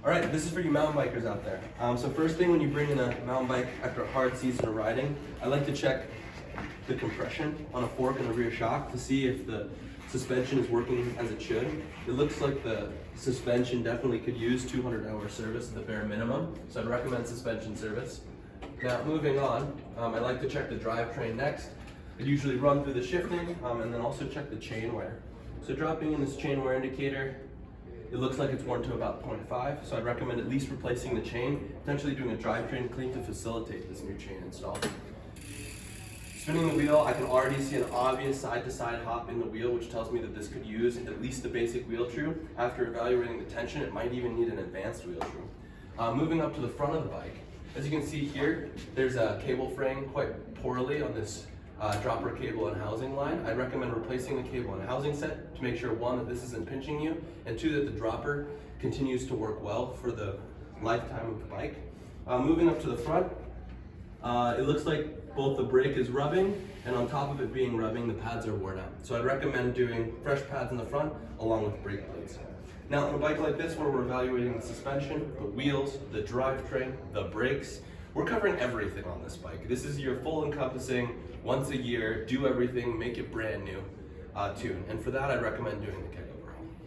All right, this is for you mountain bikers out there. So first thing when you bring in a mountain bike after a hard season of riding, I like to check the compression on a fork and a rear shock to see if the suspension is working as it should. It looks like the suspension definitely could use 200-hour service at the bare minimum, so I'd recommend suspension service. Now moving on, I like to check the drivetrain next. I usually run through the shifting and then also check the chain wear. So dropping in this chain wear indicator, it looks like it's worn to about 0.5, so I'd recommend at least replacing the chain, potentially doing a drivetrain clean to facilitate this new chain install. Spinning the wheel, I can already see an obvious side-to-side hop in the wheel, which tells me that this could use at least a basic wheel true. After evaluating the tension, it might even need an advanced wheel true. Moving up to the front of the bike, as you can see here, there's a cable fraying quite poorly on this dropper cable and housing line. I'd recommend replacing the cable and housing set to make sure, one, that this isn't pinching you, and two, that the dropper continues to work well for the lifetime of the bike. Moving up to the front, it looks like both the brake is rubbing, and on top of it being rubbing, the pads are worn out. So I'd recommend doing fresh pads in the front along with brake plates. Now on a bike like this, where we're evaluating the suspension, the wheels, the drivetrain, the brakes, we're covering everything on this bike. This is your full encompassing, once a year, do everything, make it brand new tune. And for that, I'd recommend doing the Keg